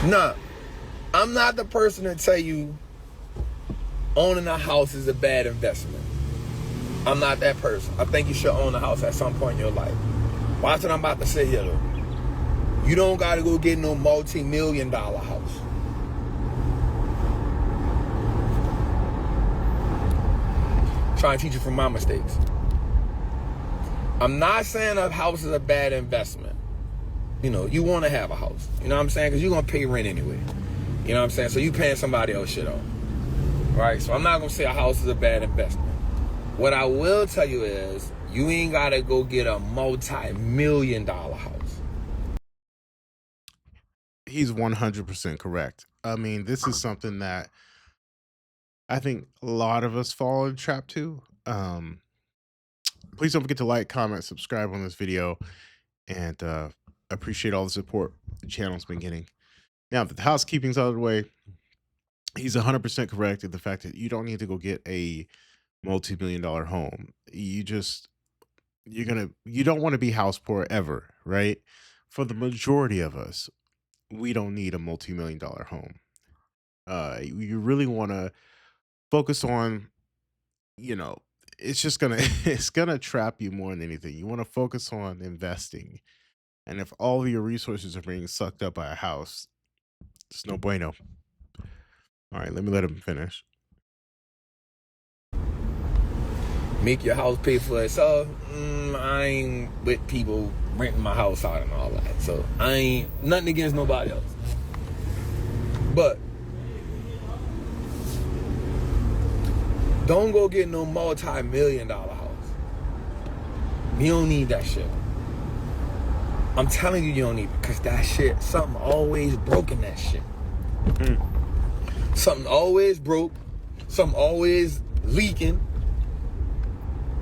Nah, I'm not the person to tell you owning a house is a bad investment. I'm not that person. I think you should own a house at some point in your life. Watch what I'm about to say here, though. You don't got to go get no multi-million-dollar house. Trying to teach you from my mistakes. I'm not saying a house is a bad investment. You know, you want to have a house. You know what I'm saying? Because you're going to pay rent anyway. You know what I'm saying? So you paying somebody else shit on. Right? So I'm not going to say a house is a bad investment. What I will tell you is, you ain't got to go get a multi-million-dollar house. He's 100% correct. I mean, this is something that I think a lot of us fall in trap to. Please don't forget to like, comment, subscribe on this video, and appreciate all the support the channel's been getting. Now that the housekeeping's out of the way, he's 100% correct in the fact that you don't need to go get a multi-million-dollar home. You don't want to be house poor ever, right? For the majority of us, we don't need a multi-million-dollar home. You really want to focus on, you know, it's just gonna it's gonna trap you more than anything. You want to focus on investing, and if all of your resources are being sucked up by a house, it's no bueno. All right, let me let him finish. Make your house pay for itself. I ain't with people renting my house out and all that. So I ain't nothing against nobody else. But don't go get no multi-million-dollar house. You don't need that shit. I'm telling you, you don't need it, because that shit, something always broke in that shit. Something always broke. Something always leaking.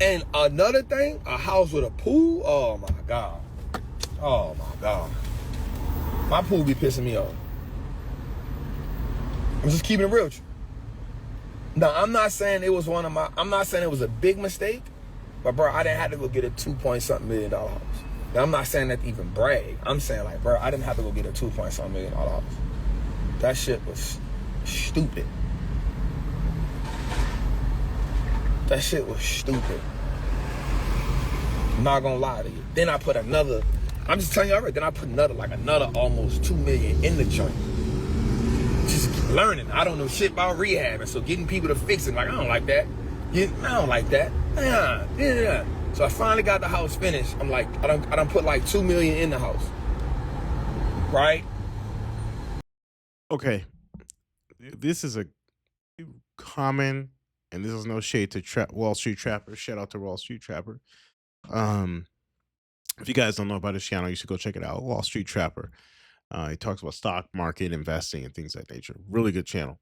And another thing, a house with a pool, oh my God. Oh my God. My pool be pissing me off. I'm just keeping it real with you. Now, I'm not saying it was I'm not saying it was a big mistake, but bro, I didn't have to go get a $2-point-something million house. Now, I'm not saying that to even brag. I'm saying, like, bro, I didn't have to go get a $2-point-something million house. That shit was stupid. That shit was stupid. I'm not gonna lie to you. Then I put another, I'm just telling you already, then I put another almost $2 million in the joint. Just learning. I don't know shit about rehabbing, so getting people to fix it, like, I don't like that. I don't like that. Yeah. So I finally got the house finished. I'm like, I done put like $2 million in the house. Right? Okay. This is a common, and this is no shade to Wall Street Trapper. Shout out to Wall Street Trapper. If you guys don't know about his channel, you should go check it out. Wall Street Trapper. He talks about stock market investing and things of that nature. Really good channel.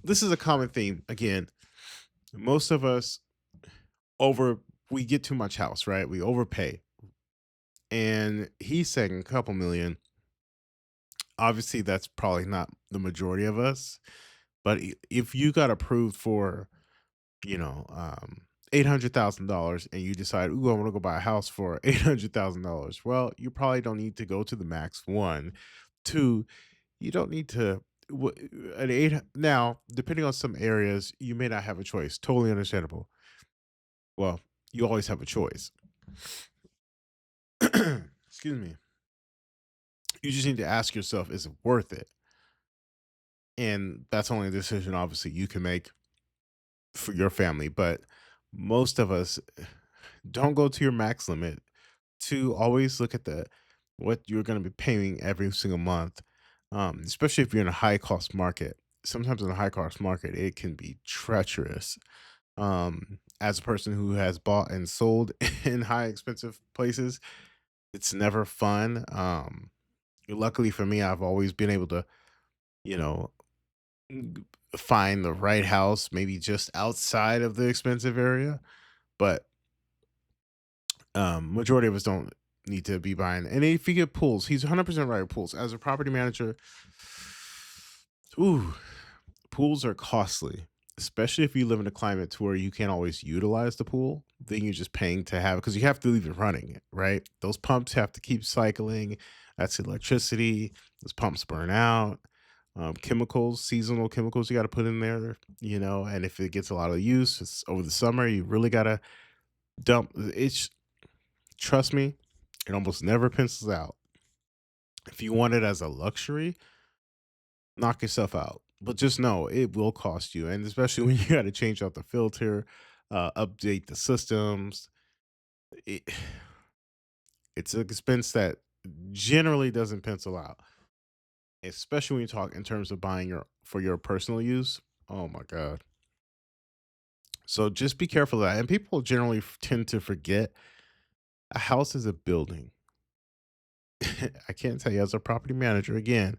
This is a common theme. Again, most of us we get too much house, right? We overpay. And he's saying a couple million. Obviously, that's probably not the majority of us. But if you got approved for, $800,000 and you decide, ooh, I want to go buy a house for $800,000. Well, you probably don't need to go to the max. One, two, you don't need to. At now, depending on some areas, you may not have a choice. Totally understandable. Well, you always have a choice. Excuse me. You just need to ask yourself, is it worth it? And that's only a decision, obviously, you can make for your family. But most of us don't go to your max limit. To always look at what you're going to be paying every single month, especially if you're in a high cost market. Sometimes in a high cost market, it can be treacherous. As a person who has bought and sold in high expensive places, it's never fun. Luckily for me, I've always been able to, you know, find the right house, maybe just outside of the expensive area. But majority of us don't need to be buying. And if you get pools, he's 100% right with pools. As a property manager, pools are costly, especially if you live in a climate to where you can't always utilize the pool. Then you're just paying to have it because you have to leave it running, right? Those pumps have to keep cycling. That's electricity. Those pumps burn out. Chemicals, seasonal chemicals you got to put in there, and if it gets a lot of use, it's over the summer, you really got to dump. Trust me, it almost never pencils out. If you want it as a luxury, knock yourself out. But just know it will cost you. And especially when you got to change out the filter, update the systems, it, it's an expense that generally doesn't pencil out, especially when you talk in terms of buying for your personal use. Oh my God. So just be careful of that. And people generally tend to forget a house is a building. I can't tell you as a property manager again,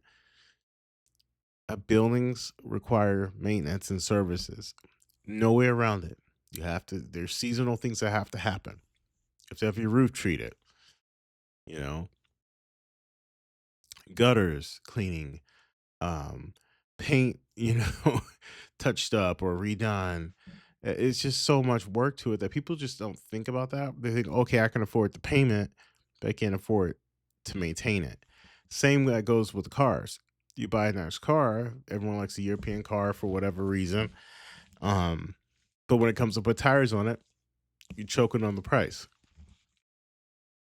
buildings require maintenance and services. No way around it. There's seasonal things that have to happen. You have to have your roof treated, you know, gutters cleaning, um, paint, touched up or redone. It's just so much work to it that people just don't think about that. They think, okay, I can afford the payment, but I can't afford to maintain it. Same that goes with cars. You buy a nice car, everyone likes a European car for whatever reason. Um, but when it comes to put tires on it, you're choking on the price.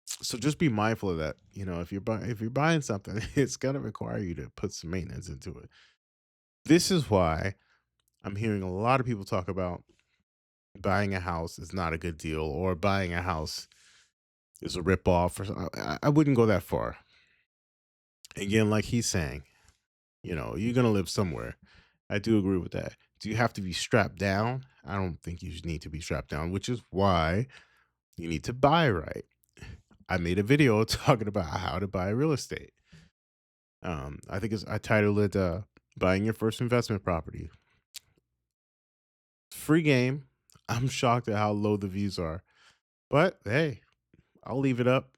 So just be mindful of that. If you're buying something, it's gonna require you to put some maintenance into it. This is why I'm hearing a lot of people talk about buying a house is not a good deal, or buying a house is a ripoff. I wouldn't go that far. Again, like he's saying, you're gonna live somewhere. I do agree with that. Do you have to be strapped down? I don't think you need to be strapped down, which is why you need to buy right. I made a video talking about how to buy real estate. I titled it "Buying Your First Investment Property." Free game. I'm shocked at how low the views are, but hey, I'll leave it up.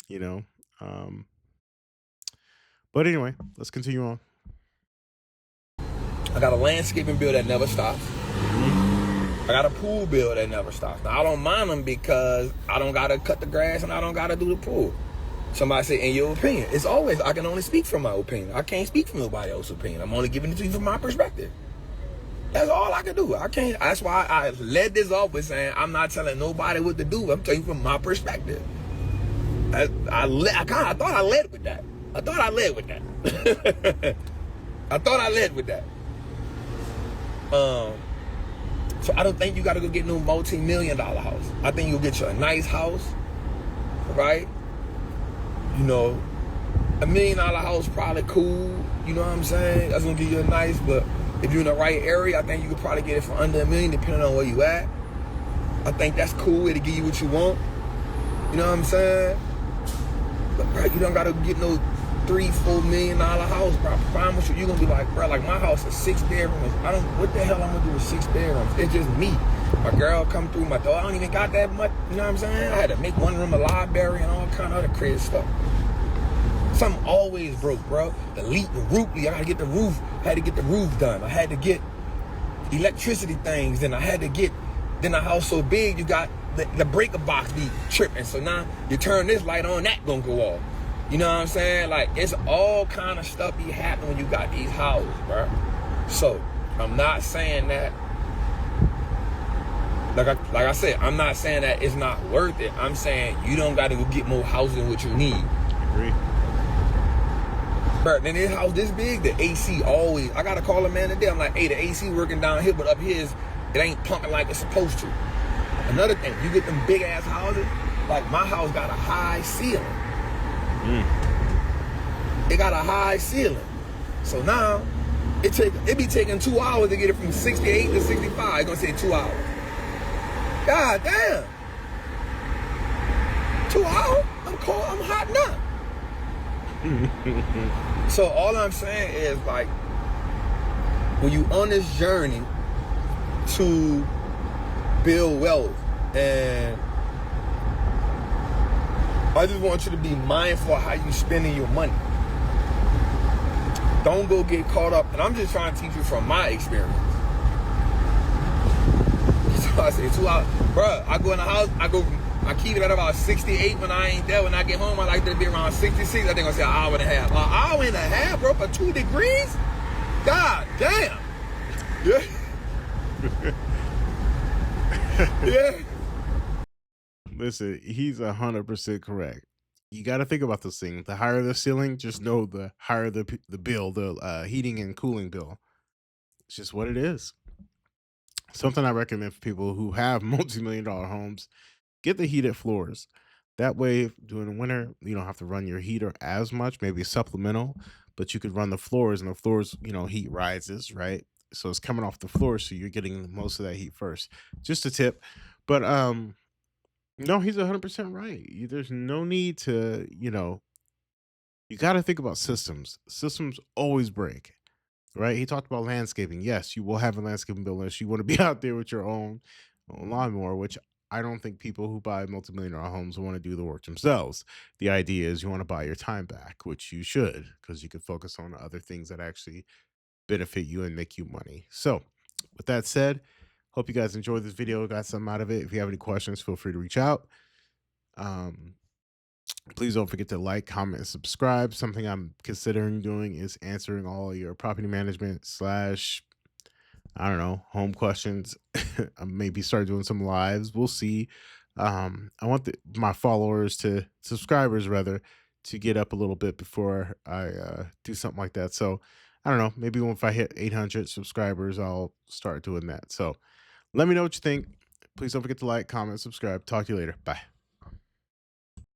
You know. Um, but anyway, let's continue on. I got a landscaping bill that never stops. Mhm. I got a pool bill that never stops. Now, I don't mind them because I don't got to cut the grass and I don't got to do the pool. Somebody say, in your opinion. It's always, I can only speak from my opinion. I can't speak from nobody else's opinion. I'm only giving it to you from my perspective. That's all I can do. I can't. That's why I led this off with saying I'm not telling nobody what to do. I'm telling you from my perspective. I thought I led with that. I thought I led with that. So I don't think you got to go get no multi-million-dollar house. I think you'll get you a nice house, right? $1 million house probably cool. You know what I'm saying? That's gonna give you a nice, but if you're in the right area, I think you could probably get it for under $1 million, depending on where you at. I think that's cool. It'll give you what you want. You know what I'm saying? But bro, you don't gotta get no $3-4 million house, bro. I promise you, you're gonna be like, bro, like my house is 6 bedrooms. What the hell I'm gonna do with 6 bedrooms? It's just me. My girl come through, my daughter, I don't even got that much. You know what I'm saying? I had to make one room a library and all kind of other crazy stuff. Something always broke, bro. The roof, I gotta get the roof. I had to get the roof done. I had to get electricity things. Then the house so big, you got the breaker box be tripping. So now you turn this light on, that gonna go off. You know what I'm saying? Like, it's all kind of stuff be happening when you got these houses, bro. So I'm not saying that. Like I said, I'm not saying that it's not worth it. I'm saying you don't got to go get more houses than what you need. Agree. Bro, then this house this big, the AC always, I got to call a man today. I'm like, hey, the AC working down here, but up here, it ain't pumping like it's supposed to. Another thing, you get them big ass houses, like my house got a high ceiling. It got a high ceiling. So now, it be taking 2 hours to get it from 68 to 65. It's gonna say 2 hours. God damn. 2 hours? I'm cold, I'm hot now. So all I'm saying is, like, when you on this journey to build wealth, and I just want you to be mindful of how you spending your money. Don't go get caught up, and I'm just trying to teach you from my experience. So I say 2 hours, bro. I go in the house, I I keep it at about 68 when I ain't there. When I get home, I like to be around 66. I think I'll say an hour and a half. An hour and a half, bro, for 2 degrees? God damn. Yeah. Yeah. Listen, he's 100% correct. You got to think about this thing. The higher the ceiling, just know the higher the bill, the heating and cooling bill. It's just what it is. Something I recommend for people who have multi-million-dollar homes: get the heated floors. That way, during the winter, you don't have to run your heater as much. Maybe supplemental, but you could run the floors, and the floors, heat rises, right? So it's coming off the floor, so you're getting most of that heat first. Just a tip, but no, he's 100% right. There's no need to, you got to think about systems. Systems always break, right? He talked about landscaping. Yes, you will have a landscaping bill unless you want to be out there with your own lawnmower, which I don't think people who buy multi-million dollar homes want to do the work themselves. The idea is you want to buy your time back, which you should, because you can focus on other things that actually benefit you and make you money. So, with that said, hope you guys enjoyed this video, got something out of it. If you have any questions, feel free to reach out. Um, Please don't forget to like, comment, and subscribe. Something I'm considering doing is answering all your property management slash, I don't know, home questions. I maybe start doing some lives. We'll see. I want my followers subscribers rather, to get up a little bit before I do something like that. So I don't know. Maybe if I hit 800 subscribers, I'll start doing that. So let me know what you think. Please don't forget to like, comment, subscribe. Talk to you later. Bye.